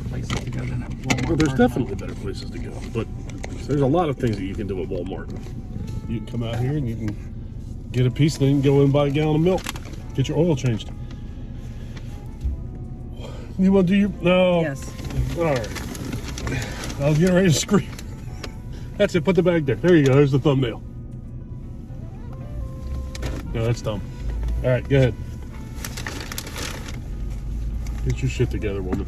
better places to go than at Walmart. Well, there's definitely better places to go, but there's a lot of things that you can do at Walmart. You can come out here and you can get a piece, then go in and buy a gallon of milk, get your oil changed. You want to do your... No. Yes. All right. I was getting ready to scream. That's it. Put the bag there. There you go. There's the thumbnail. No, that's dumb. All right, go ahead. Get your shit together, woman.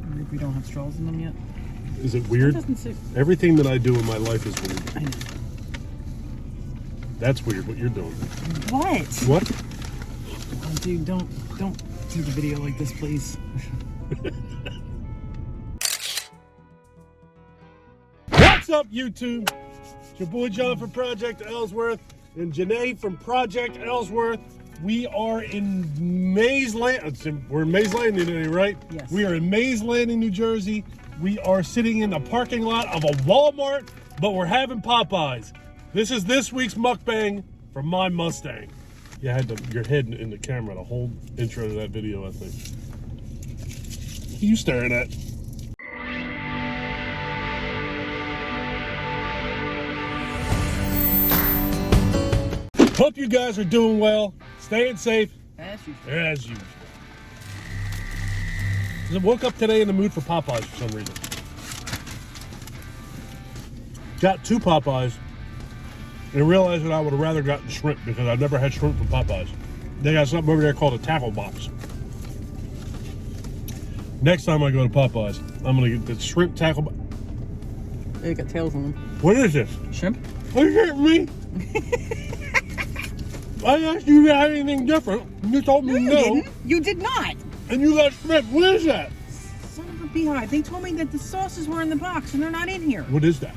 I wonder if we don't have straws in them yet. Is it weird? That doesn't suit. Everything that I do in my life is weird. I know. That's weird what you're doing. What? What? Oh, dude, don't do the video like this, please. What's up, YouTube? It's your boy John from Project Ellsworth and Janae from Project Ellsworth. We are in Mays Landing. We're in Mays Landing today, right? Yes. We are in Mays Landing, New Jersey. We are sitting in the parking lot of a Walmart, but we're having Popeyes. This is this week's mukbang from my Mustang. You had your head in the camera the whole intro to that video, I think. What are you staring at? Hope you guys are doing well, staying safe. As usual. As usual. I woke up today in the mood for Popeyes for some reason. Got 2 Popeyes and realized that I would have rather gotten shrimp because I've never had shrimp from Popeyes. They got something over there called a tackle box. Next time I go to Popeyes, I'm going to get the shrimp tackle box. They got tails on them. What is this? Shrimp? Are you kidding me? I asked you if you had anything different. You told me No, you no. didn't. You did not. And you got shrimp. What is that? Son of a beehive. They told me that the sauces were in the box and they're not in here. What is that?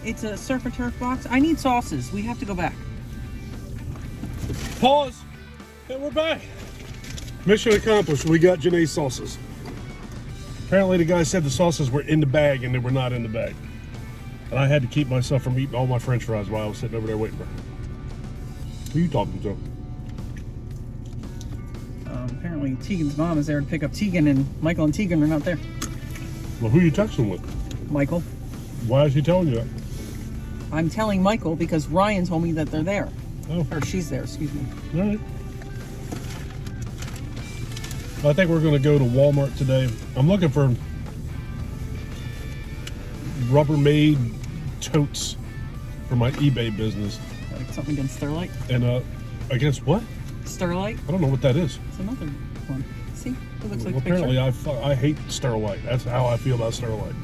It's a surf and turf box. I need sauces. We have to go back. Pause. And we're back. Mission accomplished. We got Janae's sauces. Apparently the guy said the sauces were in the bag and they were not in the bag. And I had to keep myself from eating all my french fries while I was sitting over there waiting for her. Who are you talking to? Apparently Tegan's mom is there to pick up Tegan, and Michael and Tegan are not there. Well, who are you texting with? Michael. Why is he telling you that? I'm telling Michael because Ryan told me that they're there. Oh. Or she's there, excuse me. All right. I think we're going to go to Walmart today. I'm looking for Rubbermaid totes for my eBay business. Like something against Sterlite? And against what? Sterlite? I don't know what that is. It's another one. See? It looks like Well, the picture. apparently I hate Sterlite. That's how I feel about Sterlite.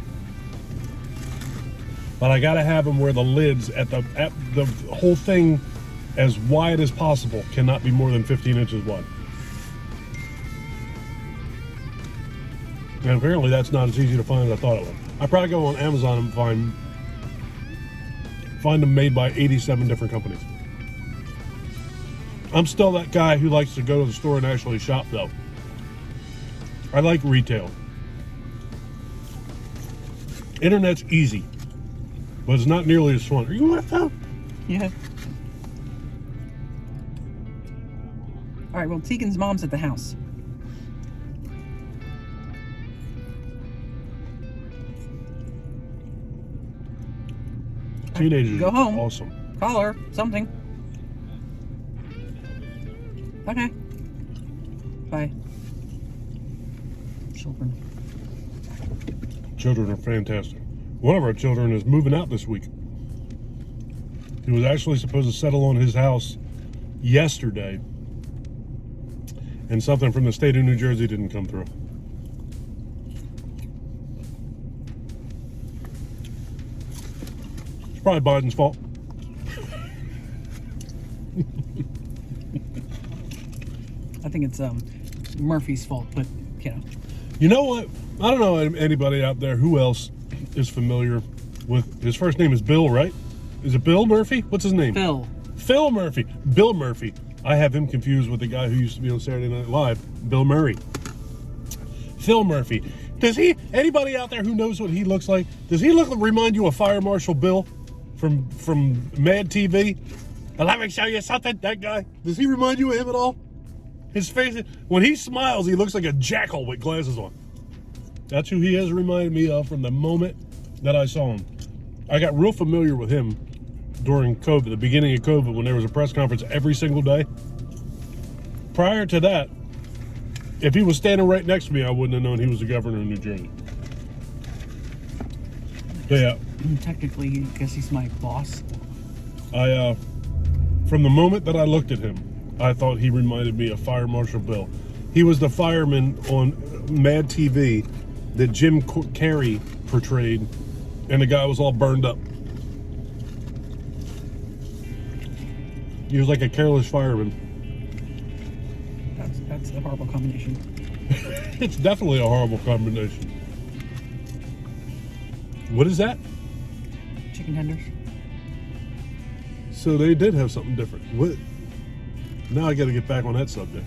But I gotta have them where the lids at the whole thing, as wide as possible, cannot be more than 15 inches wide. And apparently that's not as easy to find as I thought it was. I probably go on Amazon and find them made by 87 different companies. I'm still that guy who likes to go to the store and actually shop, though. I like retail. Internet's easy, but it's not nearly as fun. Are you with them? Yeah. All right, well, Tegan's mom's at the house. Teenagers Go home. are awesome. Call her. Something. Okay. Bye. Children. Children are fantastic. One of our children is moving out this week. He was actually supposed to settle on his house yesterday, and something from the state of New Jersey didn't come through. It's probably Biden's fault. I think it's Murphy's fault, but you know. You know what? I don't know anybody out there who else is familiar with, his first name is Bill, right? Is it Bill Murphy? What's his name? Phil. Phil Murphy. Bill Murphy. I have him confused with the guy who used to be on Saturday Night Live, Bill Murray. Phil Murphy. Does anybody out there who knows what he looks like, does he remind you of Fire Marshal Bill from Mad TV? Let me show you something, that guy. Does he remind you of him at all? His face, when he smiles, he looks like a jackal with glasses on. That's who he has reminded me of from the moment that I saw him. I got real familiar with him during COVID, the beginning of COVID, when there was a press conference every single day. Prior to that, if he was standing right next to me, I wouldn't have known he was the governor of New Jersey. Yeah. Technically, I guess he's my boss. From the moment that I looked at him, I thought he reminded me of Fire Marshal Bill. He was the fireman on Mad TV that Jim Carrey portrayed, and the guy was all burned up. He was like a careless fireman. That's a horrible combination. It's definitely a horrible combination. What is that? Chicken tenders. So they did have something different. What? Now I got to get back on that subject.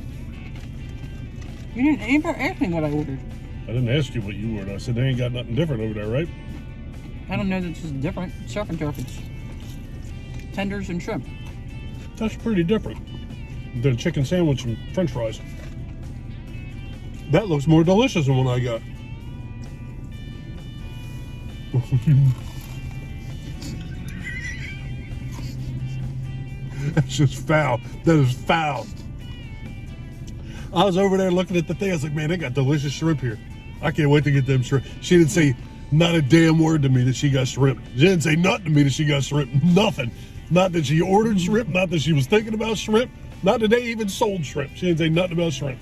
You didn't even ask me what I ordered. I didn't ask you what you ordered. I said they ain't got nothing different over there, right? I don't know that it's just different. Surf and turf. It's tenders and shrimp. That's pretty different than chicken sandwich and french fries. That looks more delicious than what I got. That's just foul. That is foul. I was over there looking at the thing. I was like, man, they got delicious shrimp here. I can't wait to get them shrimp. She didn't say not a damn word to me that she got shrimp. She didn't say nothing to me that she got shrimp. Nothing. Not that she ordered shrimp. Not that she was thinking about shrimp. Not that they even sold shrimp. She didn't say nothing about shrimp.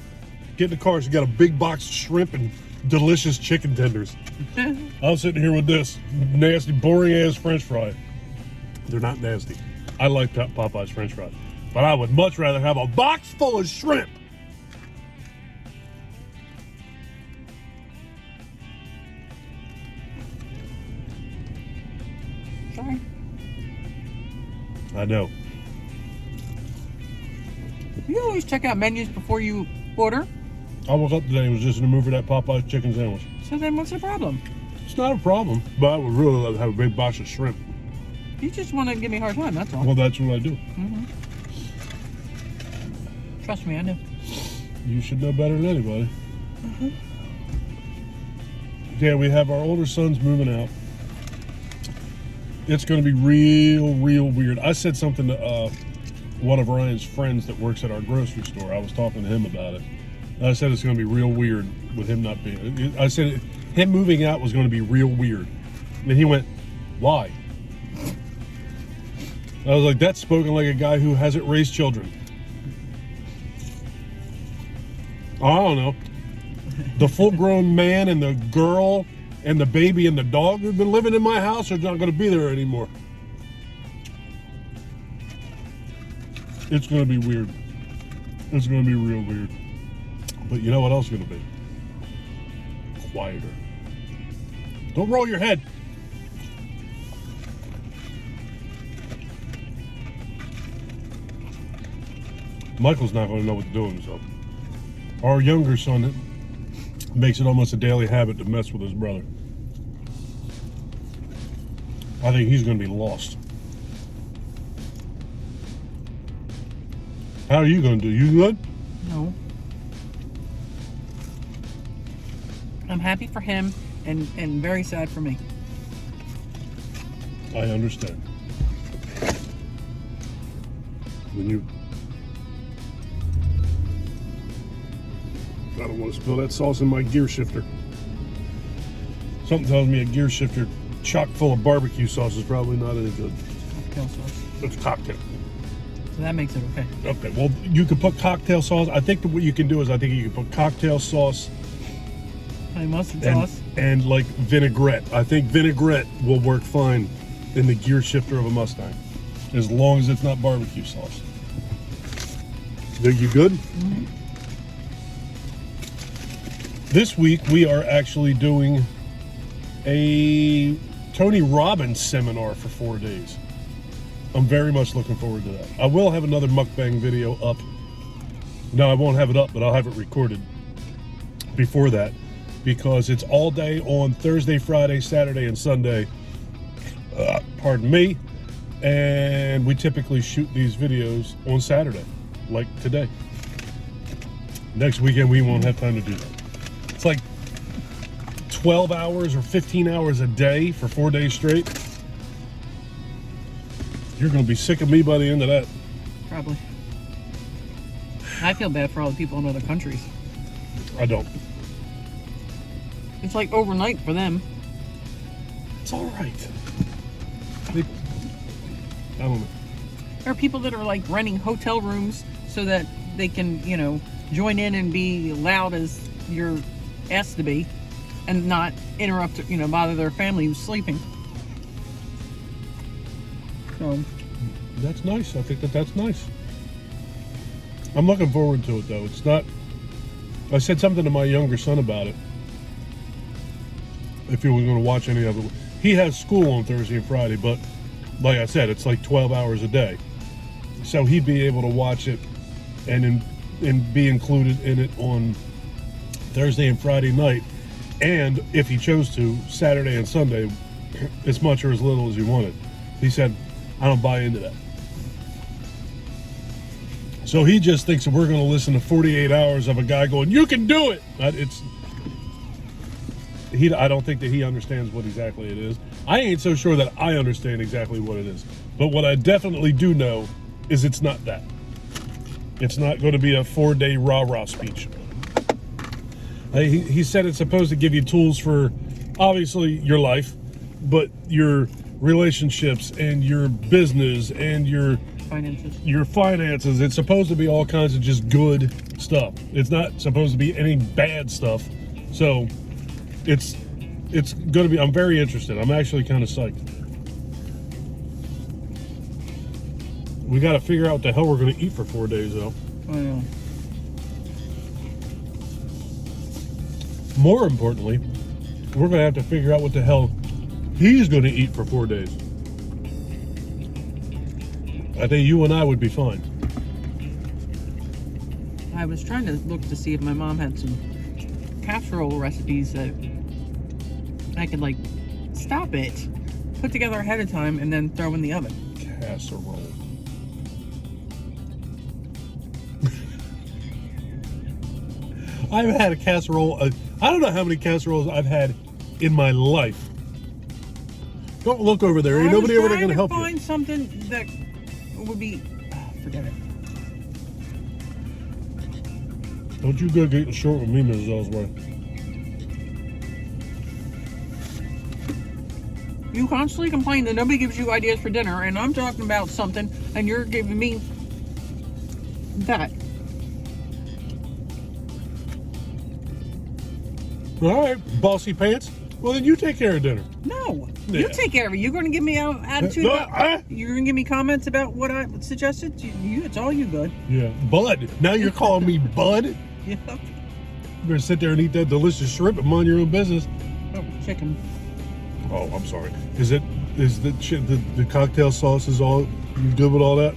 Get in the car. She got a big box of shrimp and delicious chicken tenders. I was sitting here with this nasty, boring ass French fry. They're not nasty. I like Popeye's French fries, but I would much rather have a box full of shrimp. Sorry. I know. You always check out menus before you order. I woke up today and was just in the mood for that Popeye's chicken sandwich. So then what's the problem? It's not a problem, but I would really love to have a big box of shrimp. You just want to give me a hard time, that's all. Well, that's what I do. Mm-hmm. Trust me, I know. You should know better than anybody. Mm-hmm. Yeah, we have our older sons moving out. It's going to be real weird. I said something to one of Ryan's friends that works at our grocery store. I was talking to him about it. I said it's going to be real weird with him not being. I said him moving out was going to be real weird. And he went, why? I was like, that's spoken like a guy who hasn't raised children. I don't know. The full-grown man and the girl and the baby and the dog who've been living in my house are not going to be there anymore. It's going to be weird. It's going to be real weird. But you know what else is going to be? Quieter. Don't roll your head. Michael's not going to know what to do with himself. Our younger son makes it almost a daily habit to mess with his brother. I think he's going to be lost. How are you going to do? You good? No. I'm happy for him and very sad for me. I understand. When you... I don't want to spill that sauce in my gear shifter. Something tells me a gear shifter chock full of barbecue sauce is probably not any good. Cocktail sauce. It's cocktail. So that makes it okay. Okay, well, you can put cocktail sauce. I think that what you can do is I think you can put cocktail sauce Honey mustard sauce. And like vinaigrette. I think vinaigrette will work fine in the gear shifter of a Mustang, as long as it's not barbecue sauce. Are you good? Mm-hmm. This week we are actually doing a Tony Robbins seminar for 4 days. I'm very much looking forward to that. I will have another mukbang video up. No, I won't have it up, but I'll have it recorded before that, because it's all day on Thursday, Friday, Saturday, and Sunday. Pardon me. And we typically shoot these videos on Saturday, like today. Next weekend, we won't have time to do that. It's like 12 hours or 15 hours a day for 4 days straight. You're going to be sick of me by the end of that. Probably. I feel bad for all the people in other countries. I don't. It's like overnight for them. It's all right. I don't know. There are people that are like renting hotel rooms so that they can, you know, join in and be loud as you're asked to be and not interrupt, you know, bother their family who's sleeping. So that's nice. I think that's nice. I'm looking forward to it, though. It's not... I said something to my younger son about it. If he was going to watch any of it. He has school on Thursday and Friday, but like I said, it's like 12 hours a day. So he'd be able to watch it and be included in it on Thursday and Friday night. And if he chose to, Saturday and Sunday, as much or as little as he wanted. He said, I don't buy into that. So he just thinks that we're going to listen to 48 hours of a guy going, you can do it. I don't think that he understands what exactly it is. I ain't so sure that I understand exactly what it is. But what I definitely do know is it's not that. It's not going to be a 4-day rah-rah speech. He said it's supposed to give you tools for, obviously, your life, but your relationships and your business and your finances. It's supposed to be all kinds of just good stuff. It's not supposed to be any bad stuff. So it's going to be, I'm very interested. I'm actually kind of psyched. We got to figure out what the hell we're going to eat for 4 days, though. I know. More importantly, we're going to have to figure out what the hell he's going to eat for 4 days. I think you and I would be fine. I was trying to look to see if my mom had some casserole recipes that I could, like, stop it, put together ahead of time, and then throw in the oven. Casserole. I've had a casserole. I don't know how many casseroles I've had in my life. Don't look over there. Ain't nobody ever going to help you. Find something that would be. Forget it. Don't you go getting short with me, Mrs. Ellsworth. You constantly complain that nobody gives you ideas for dinner, and I'm talking about something, and you're giving me that. All right, bossy pants. Well, then you take care of dinner. No, Yeah. you take care of it. You're going to give me an attitude. You're going to give me comments about what I suggested. It's all you, bud. Yeah, Bud. Now you're calling me Bud? Yep. You better sit there and eat that delicious shrimp and mind your own business. Oh, chicken. Oh, I'm sorry. Is the cocktail sauce is all you good with all that?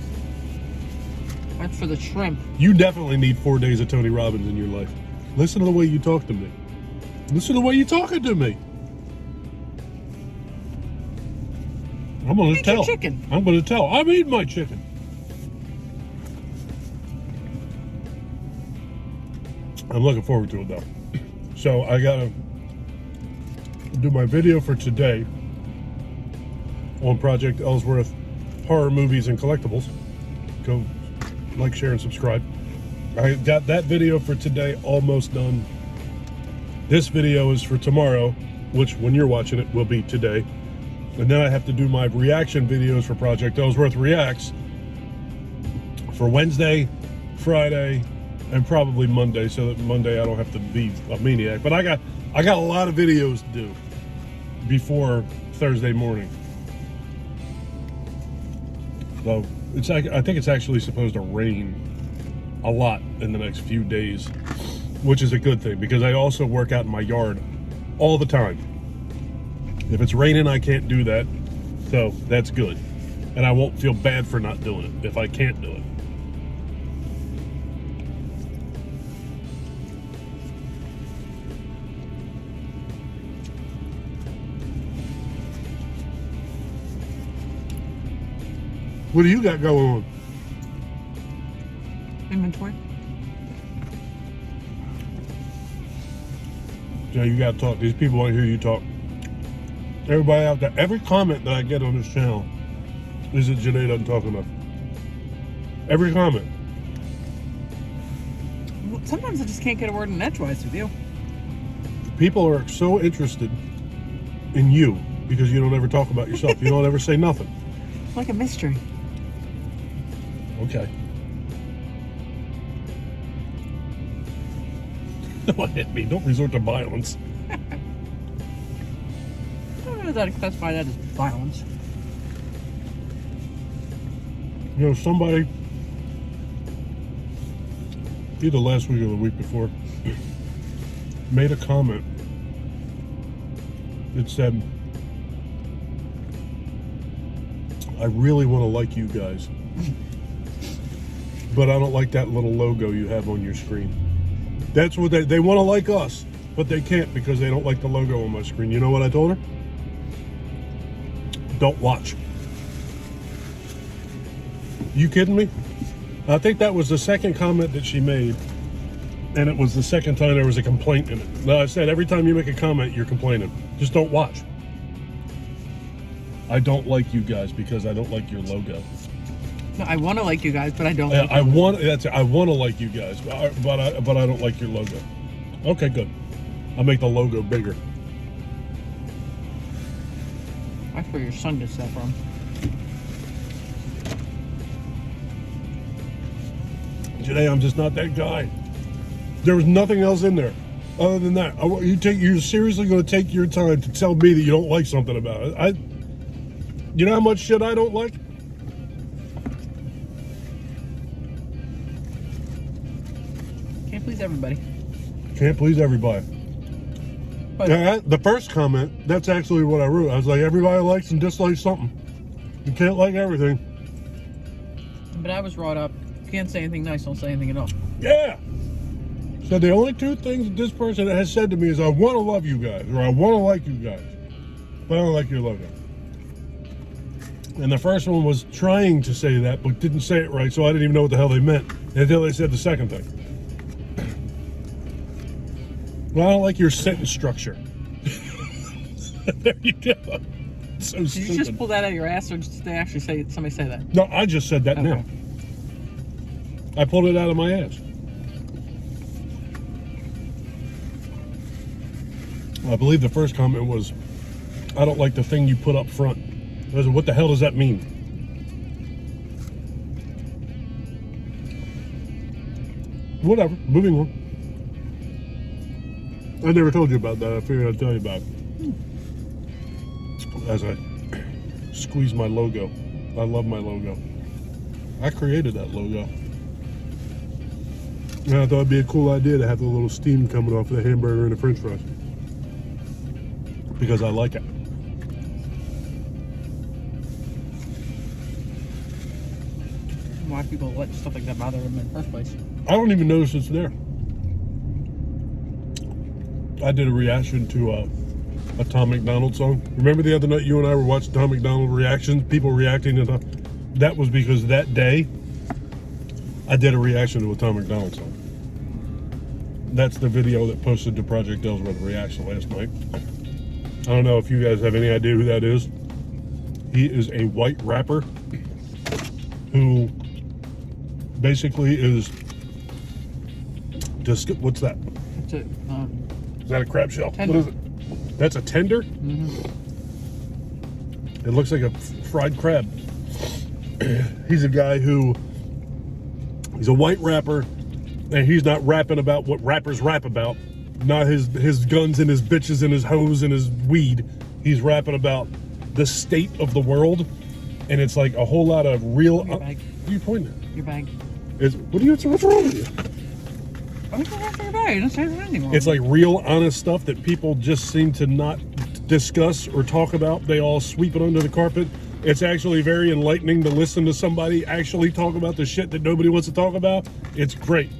That's for the shrimp. You definitely need 4 days of Tony Robbins in your life. Listen to the way you talk to me. Listen to the way you're talking to me. I'm gonna Eat tell. your chicken. I'm gonna tell. I'm eating my chicken. I'm looking forward to it though. So I gotta do my video for today on Project Ellsworth horror movies and collectibles. Go like, share, and subscribe. I got that video for today almost done. This video is for tomorrow, which when you're watching it will be today. And then I have to do my reaction videos for Project Ellsworth Reacts for Wednesday, Friday, and probably Monday, so that Monday I don't have to be a maniac. But I got a lot of videos to do before Thursday morning. So I think it's actually supposed to rain a lot in the next few days, which is a good thing because I also work out in my yard all the time. If it's raining, I can't do that, so that's good. And I won't feel bad for not doing it if I can't do it. What do you got going on? Inventory. Yeah, you gotta talk. These people want to hear you talk. Everybody out there, every comment that I get on this channel is that Janae doesn't talk enough. Every comment. Well, sometimes I just can't get a word in edgewise with you. People are so interested in you because you don't ever talk about yourself. You don't ever say nothing. It's like a mystery. Okay. Don't hit me. Don't resort to violence. I don't know that I classify that as violence. You know, somebody, either last week or the week before, made a comment that said, I really want to like you guys, but I don't like that little logo you have on your screen. That's what they want to like us, but they can't because they don't like the logo on my screen. You know what I told her? Don't watch. You kidding me? I think that was the second comment that she made, and it was the second time there was a complaint in it. Now, I said every time you make a comment, you're complaining. Just don't watch. I don't like you guys because I don't like your logo. No, I want to like you guys, but I don't. I want to like you guys, but I don't like your logo. Okay, good. I'll make the logo bigger. That's where your son gets that from. Today, I'm just not that guy. There was nothing else in there other than that. You're seriously going to take your time to tell me that you don't like something about it? You know how much shit I don't like? Can't please everybody. Can't please everybody. But The first comment, that's actually what I wrote. I was like, everybody likes and dislikes something. You can't like everything. But I was brought up, can't say anything nice, don't say anything at all. Yeah. So the only two things that this person has said to me is, I want to love you guys, or I want to like you guys, but I don't like your logo. And the first one was trying to say that, but didn't say it right, so I didn't even know what the hell they meant until they said the second thing. Well, I don't like your sentence structure. There you go. So Did stupid. you just pull that out of your ass, or did they actually somebody say that? No, I just said that Okay. now. I pulled it out of my ass. I believe the first comment was, I don't like the thing you put up front. I said, what the hell does that mean? Whatever, moving on. I never told you about that. I figured I'd tell you about it. As I squeeze my logo. I love my logo. I created that logo. And I thought it'd be a cool idea to have the little steam coming off of the hamburger and the french fries. Because I like it. Why people let stuff like that bother them in the first place? I don't even notice it's there. I did a reaction to a Tom McDonald song. Remember the other night you and I were watching Tom McDonald reactions, people reacting to that was because that day I did a reaction to a Tom McDonald song. That's the video that posted to Project Ellsworth reaction last night. I don't know if you guys have any idea who that is. He is a white rapper who basically is just, what's that? It's a, Is that a crab shell? Tender. What is it? That's a tender? mm-hmm. It looks like a fried crab. He's a guy he's a white rapper, and he's not rapping about what rappers rap about. Not his guns and his bitches and his hoes and his weed. He's rapping about the state of the world, and it's like a whole lot of real. Your bag. What are you pointing at? Your bag. What's wrong with you? I was after your bag. I didn't say anything wrong. It's like real honest stuff that people just seem to not discuss or talk about. They all sweep it under the carpet. It's actually very enlightening to listen to somebody actually talk about the shit that nobody wants to talk about. It's great.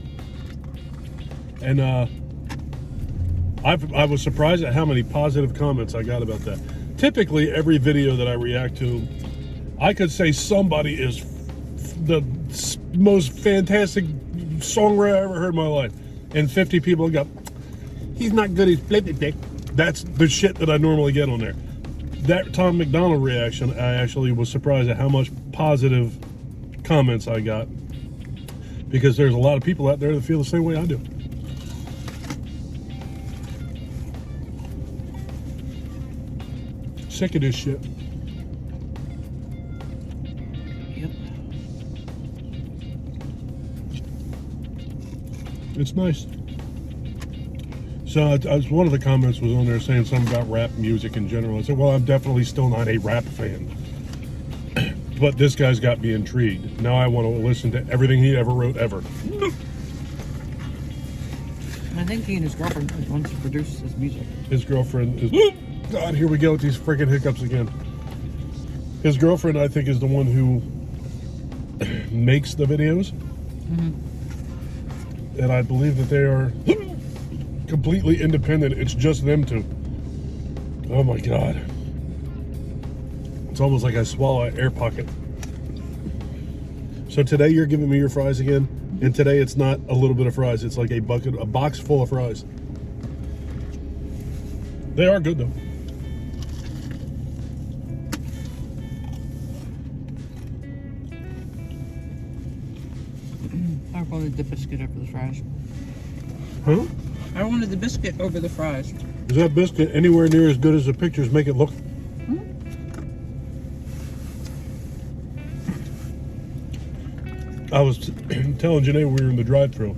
And I was surprised at how many positive comments I got about that. Typically, every video that I react to, I could say somebody is the most fantastic songwriter I ever heard in my life. And 50 people go, he's not good. He's blah, blah, blah. That's the shit that I normally get on there. That Tom McDonald reaction, I actually was surprised at how much positive comments I got, because there's a lot of people out there that feel the same way I do. Sick of this shit. Yep. It's nice. So one of the comments was on there saying something about rap music in general. I said, well, I'm definitely still not a rap fan. But this guy's got me intrigued. Now I want to listen to everything he ever wrote ever. I think he and his girlfriend are the ones who produce his music. His girlfriend is... God, here we go with these freaking hiccups again. His girlfriend, I think, is the one who makes the videos. Mm-hmm. And I believe that they are completely independent. It's just them two. Oh my God. It's almost like I swallow an air pocket. So today you're giving me your fries again, and today it's not a little bit of fries. It's like a box full of fries. They are good though. I wanted the biscuit over the fries. Huh? I wanted the biscuit over the fries. Is that biscuit anywhere near as good as the pictures make it look? I was telling Janae when we were in the drive-thru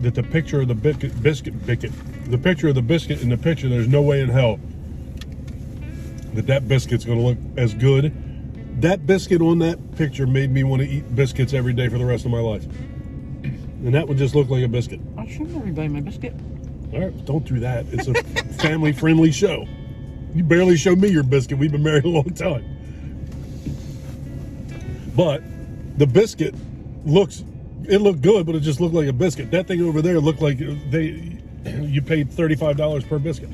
that the picture of the the picture of the biscuit in the picture, there's no way in hell that biscuit's going to look as good. That biscuit on that picture made me want to eat biscuits every day for the rest of my life. And that would just look like a biscuit. I'll show everybody my biscuit. All right, don't do that. It's a family-friendly show. You barely showed me your biscuit. We've been married a long time. But the biscuit looked good, but it just looked like a biscuit. That thing over there looked like you paid $35 per biscuit.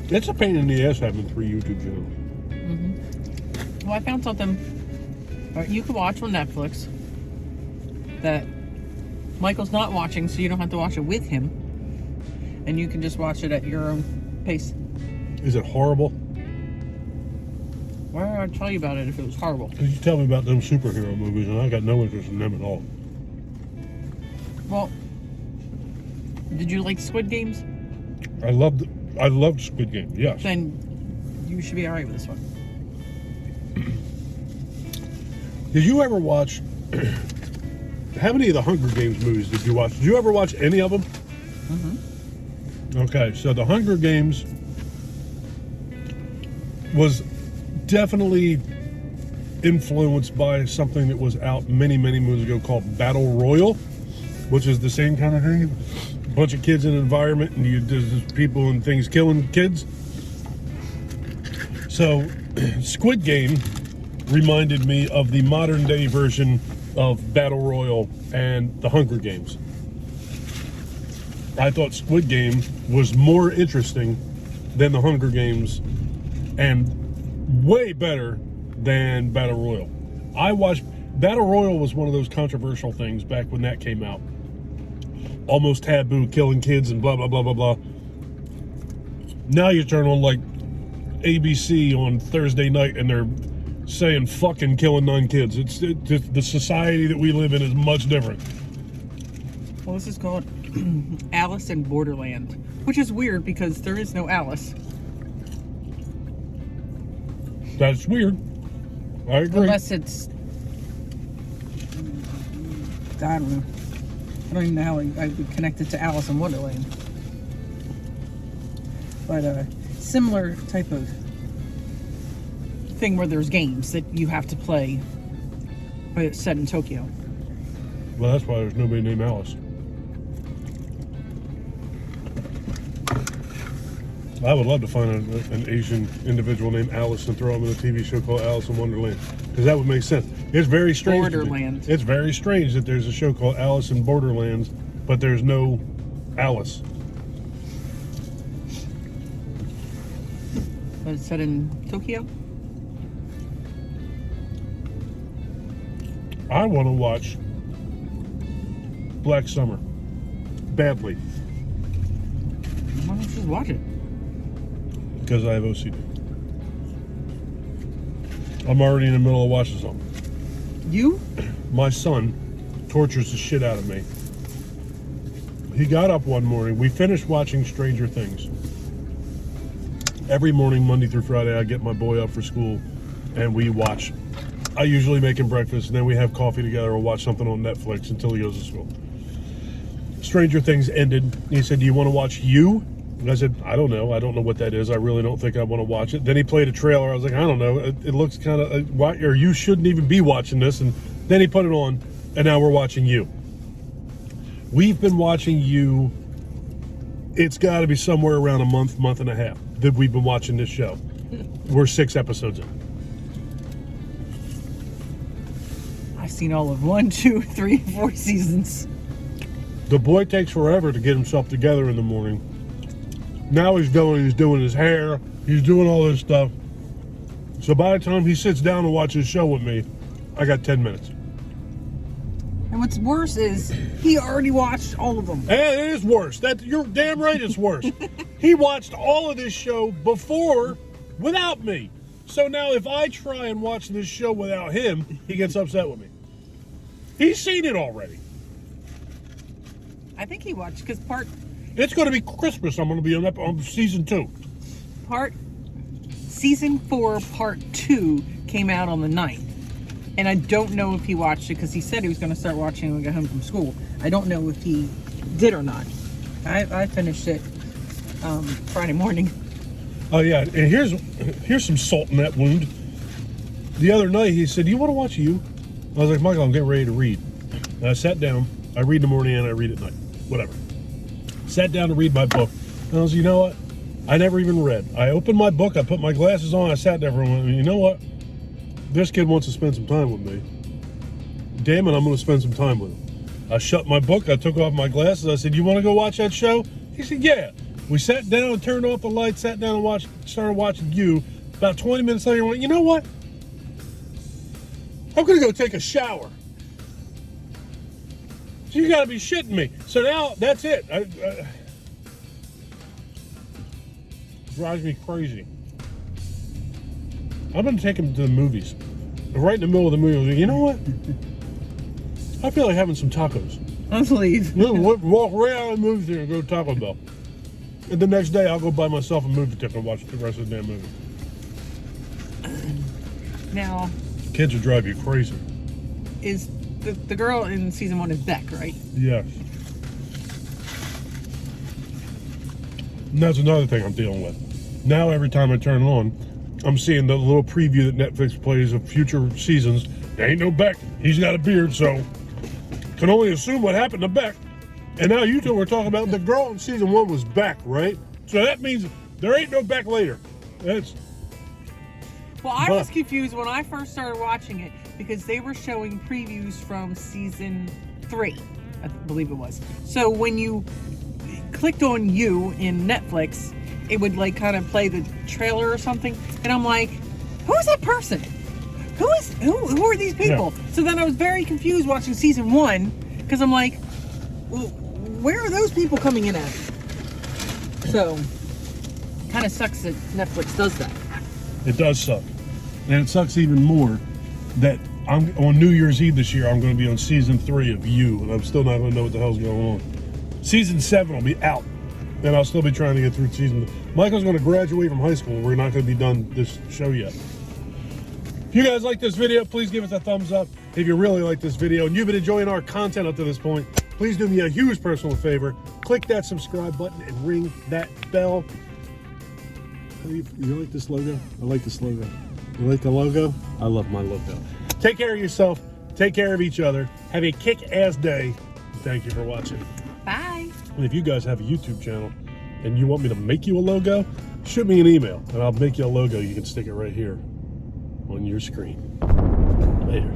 It's a pain in the ass having 3 YouTube channels. Mm-hmm. Well, I found something you can watch on Netflix that Michael's not watching, so you don't have to watch it with him, and you can just watch it at your own pace. Is it horrible? Why would I tell you about it if it was horrible? Because you tell me about them superhero movies, and I got no interest in them at all. Well, did you like Squid Games? I loved Squid Game, yes. Then you should be alright with this one. Did you ever watch... How many of the Hunger Games movies did you watch? Did you ever watch any of them? Mm-hmm. Okay, so the Hunger Games was definitely influenced by something that was out many, many moons ago called Battle Royal, which is the same kind of thing. A bunch of kids in an environment, and there's people and things killing kids. So Squid Game reminded me of the modern day version of Battle Royal and the Hunger Games. I thought Squid Game was more interesting than the Hunger Games and way better than Battle Royal. Battle Royal was one of those controversial things back when that came out. Almost taboo, killing kids and blah, blah, blah, blah, blah. Now you turn on like ABC on Thursday night and they're saying fucking killing 9 kids. It's the society that we live in is much different. Well, this is called Alice in Borderland, which is weird because there is no Alice. That's weird. I agree. Unless it's... I don't know. I don't even know how I would connect it to Alice in Wonderland. But similar type of thing where there's games that you have to play, but it's set in Tokyo. Well, that's why there's nobody named Alice. I would love to find an Asian individual named Alice and throw him in a TV show called Alice in Wonderland, because that would make sense. It's very strange. Borderland. It's very strange that there's a show called Alice in Borderlands, but there's no Alice. But it's set in Tokyo? I want to watch Black Summer badly Why don't you just watch it? because I have OCD. I'm already in the middle of watching something. You? My son tortures the shit out of me. He got up one morning. We finished watching Stranger Things. Every morning, Monday through Friday, I get my boy up for school and we watch. I usually make him breakfast and then we have coffee together or watch something on Netflix until he goes to school. Stranger Things ended. He said, "Do you want to watch You?" And I said, "I don't know. I don't know what that is. I really don't think I want to watch it." Then he played a trailer. I was like, "I don't know. It looks kind of, why, or you shouldn't even be watching this." And then he put it on and now we're watching You. We've been watching You. It's got to be somewhere around a month and a half that we've been watching this show. We're 6 episodes in. I've seen all of 1, 2, 3, 4 seasons. The boy takes forever to get himself together in the morning. Now he's doing his hair. He's doing all this stuff. So by the time he sits down to watch his show with me, I got 10 minutes. And what's worse is he already watched all of them. And it is worse. You're damn right it's worse. He watched all of this show before without me. So now if I try and watch this show without him, he gets upset with me. He's seen it already. I think he watched because It's going to be Christmas. I'm going to be on season 2. season 4 part 2 came out on the 9th. And I don't know if he watched it because he said he was going to start watching when we got home from school. I don't know if he did or not. I finished it Friday morning. Oh yeah, and here's some salt in that wound. The other night he said, "You want to watch You?" I was like, "Michael, I'm getting ready to read." And I sat down. I read in the morning and I read at night. Whatever. Sat down to read my book. And I was, you know what? I never even read. I opened my book. I put my glasses on. I sat there for a moment. And you know what? This kid wants to spend some time with me. Damn it, I'm going to spend some time with him. I shut my book. I took off my glasses. I said, "You want to go watch that show?" He said, "Yeah." We sat down and turned off the lights, sat down and started watching You. About 20 minutes later, I went, "You know what? I'm going to go take a shower." So you got to be shitting me. So now that's it. Drives me crazy. I'm going to take him to the movies. Right in the middle of the movie, I was like, "You know what? I feel like having some tacos." Let's leave. Walk right out of the movie theater and go to Taco Bell. And the next day, I'll go buy myself a movie ticket and watch the rest of the damn movie. Now, Kids will drive you crazy. is the girl in season 1 is Beck, right? Yes. And that's another thing I'm dealing with. Now, every time I turn it on, I'm seeing the little preview that Netflix plays of future seasons. There ain't no Beck. He's got a beard, so can only assume what happened to Beck. And now you two were talking about the girl in season 1 was Beck, right? So that means there ain't no Beck later. Well, I was confused when I first started watching it because they were showing previews from season 3, I believe it was. So when you clicked on You in Netflix, it would like kind of play the trailer or something, and I'm like, who is that person? Who are these people? Yeah. So then I was very confused watching season 1 because I'm like, well, where are those people coming in at? So kind of sucks that Netflix does that. It does suck. And it sucks even more that I'm on New Year's Eve this year, I'm going to be on season 3 of You, and I'm still not going to know what the hell's going on. Season 7 will be out, and I'll still be trying to get through season. Michael's going to graduate from high school, and we're not going to be done this show yet. If you guys like this video, please give us a thumbs up. If you really like this video and you've been enjoying our content up to this point, please do me a huge personal favor. Click that subscribe button and ring that bell. You like this logo? I like this logo. You like the logo? I love my logo. Take care of yourself. Take care of each other. Have a kick-ass day. Thank you for watching. Bye. And if you guys have a YouTube channel and you want me to make you a logo, shoot me an email and I'll make you a logo. You can stick it right here on your screen. Later.